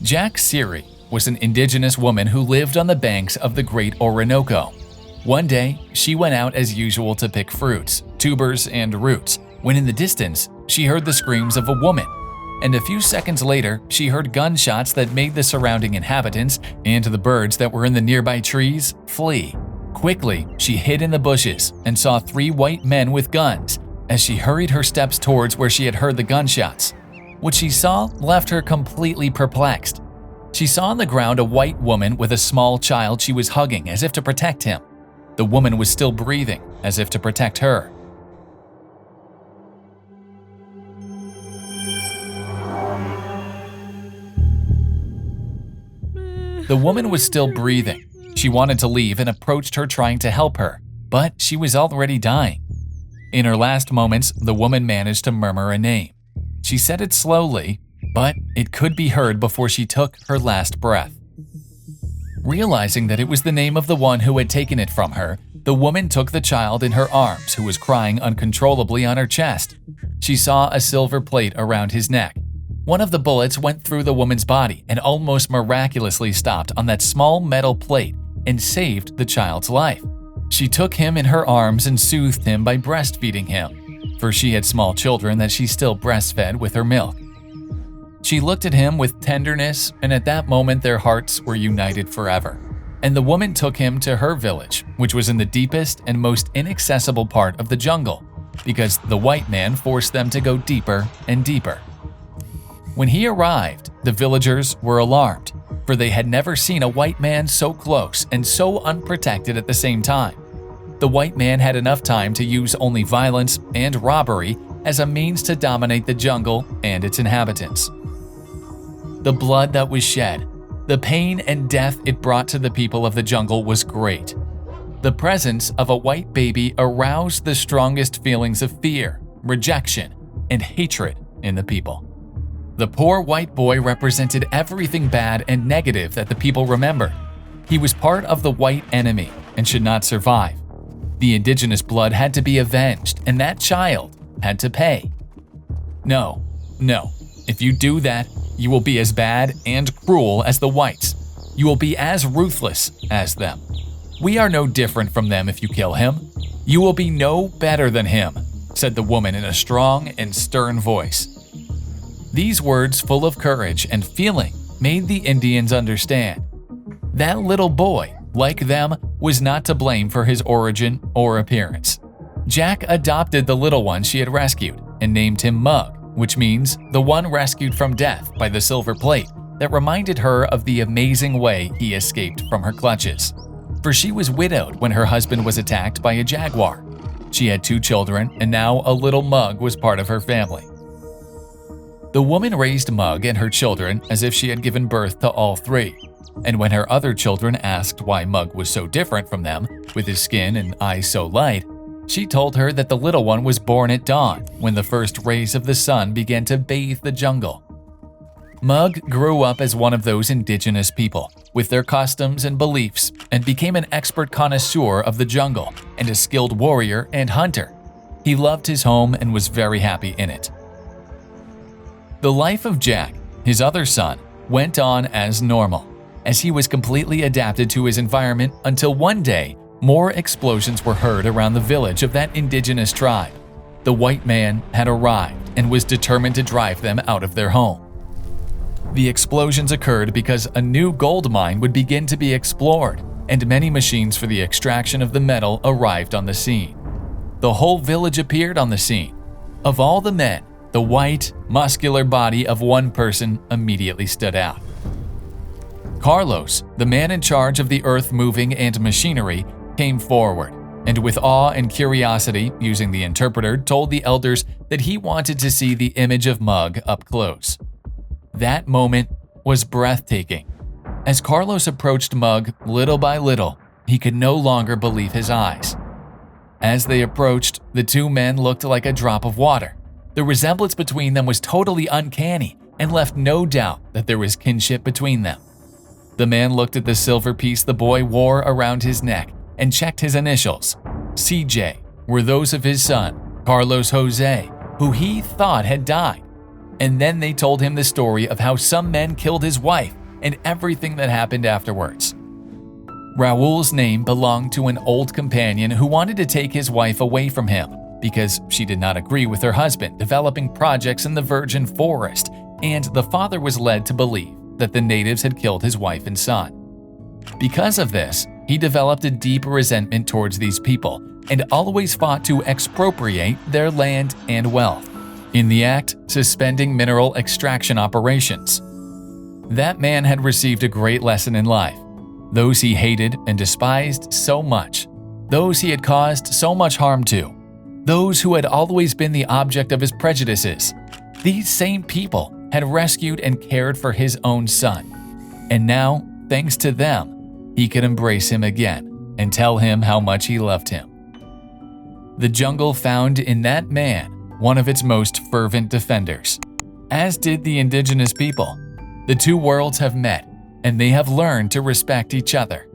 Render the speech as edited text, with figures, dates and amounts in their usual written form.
Jaque Siri was an indigenous woman who lived on the banks of the Great Orinoco. One day, she went out as usual to pick fruits, tubers, and roots, when in the distance, she heard the screams of a woman. And a few seconds later, she heard gunshots that made the surrounding inhabitants and the birds that were in the nearby trees flee. Quickly, she hid in the bushes and saw 3 white men with guns as she hurried her steps towards where she had heard the gunshots. What she saw left her completely perplexed. She saw on the ground a white woman with a small child she was hugging as if to protect him. The woman was still breathing as if to protect her. The woman was still breathing. She wanted to leave and approached her trying to help her, but she was already dying. In her last moments, the woman managed to murmur a name. She said it slowly, but it could be heard before she took her last breath. Realizing that it was the name of the one who had taken it from her, the woman took the child in her arms who was crying uncontrollably on her chest. She saw a silver plate around his neck. One of the bullets went through the woman's body and almost miraculously stopped on that small metal plate and saved the child's life. She took him in her arms and soothed him by breastfeeding him, for she had small children that she still breastfed with her milk. She looked at him with tenderness, and at that moment their hearts were united forever. And the woman took him to her village, which was in the deepest and most inaccessible part of the jungle, because the white man forced them to go deeper and deeper. When he arrived, the villagers were alarmed, for they had never seen a white man so close and so unprotected at the same time. The white man had enough time to use only violence and robbery as a means to dominate the jungle and its inhabitants. The blood that was shed, the pain and death it brought to the people of the jungle was great. The presence of a white baby aroused the strongest feelings of fear, rejection, and hatred in the people. The poor white boy represented everything bad and negative that the people remembered. He was part of the white enemy and should not survive. The indigenous blood had to be avenged, and that child had to pay. No. If you do that, you will be as bad and cruel as the whites. You will be as ruthless as them. We are no different from them if you kill him. You will be no better than him, said the woman in a strong and stern voice. These words, full of courage and feeling, made the Indians understand. That little boy, like them, was not to blame for his origin or appearance. Jaque adopted the little one she had rescued and named him Mug, which means the one rescued from death by the silver plate that reminded her of the amazing way he escaped from her clutches. For she was widowed when her husband was attacked by a jaguar. She had 2 children, and now a little Mug was part of her family. The woman raised Mug and her children as if she had given birth to all 3. And when her other children asked why Mug was so different from them, with his skin and eyes so light, she told her that the little one was born at dawn when the first rays of the sun began to bathe the jungle. Mug grew up as one of those indigenous people, with their customs and beliefs, and became an expert connoisseur of the jungle and a skilled warrior and hunter. He loved his home and was very happy in it. The life of Jaque, his other son, went on as normal, as he was completely adapted to his environment until one day, more explosions were heard around the village of that indigenous tribe. The white man had arrived and was determined to drive them out of their home. The explosions occurred because a new gold mine would begin to be explored, and many machines for the extraction of the metal arrived on the scene. The whole village appeared on the scene. Of all the men, the white, muscular body of one person immediately stood out. Carlos, the man in charge of the earth-moving and machinery, came forward, and with awe and curiosity, using the interpreter, told the elders that he wanted to see the image of Mug up close. That moment was breathtaking. As Carlos approached Mug little by little, he could no longer believe his eyes. As they approached, the 2 men looked like a drop of water. The resemblance between them was totally uncanny and left no doubt that there was kinship between them. The man looked at the silver piece the boy wore around his neck and checked his initials. CJ were those of his son, Carlos Jose, who he thought had died. And then they told him the story of how some men killed his wife and everything that happened afterwards. Raul's name belonged to an old companion who wanted to take his wife away from him because she did not agree with her husband developing projects in the virgin forest, and the father was led to believe that the natives had killed his wife and son. Because of this, he developed a deep resentment towards these people and always fought to expropriate their land and wealth, in the act suspending mineral extraction operations. That man had received a great lesson in life. Those he hated and despised so much, those he had caused so much harm to, those who had always been the object of his prejudices, these same people had rescued and cared for his own son. And now, thanks to them, he could embrace him again and tell him how much he loved him. The jungle found in that man one of its most fervent defenders, as did the indigenous people. The two worlds have met, and they have learned to respect each other.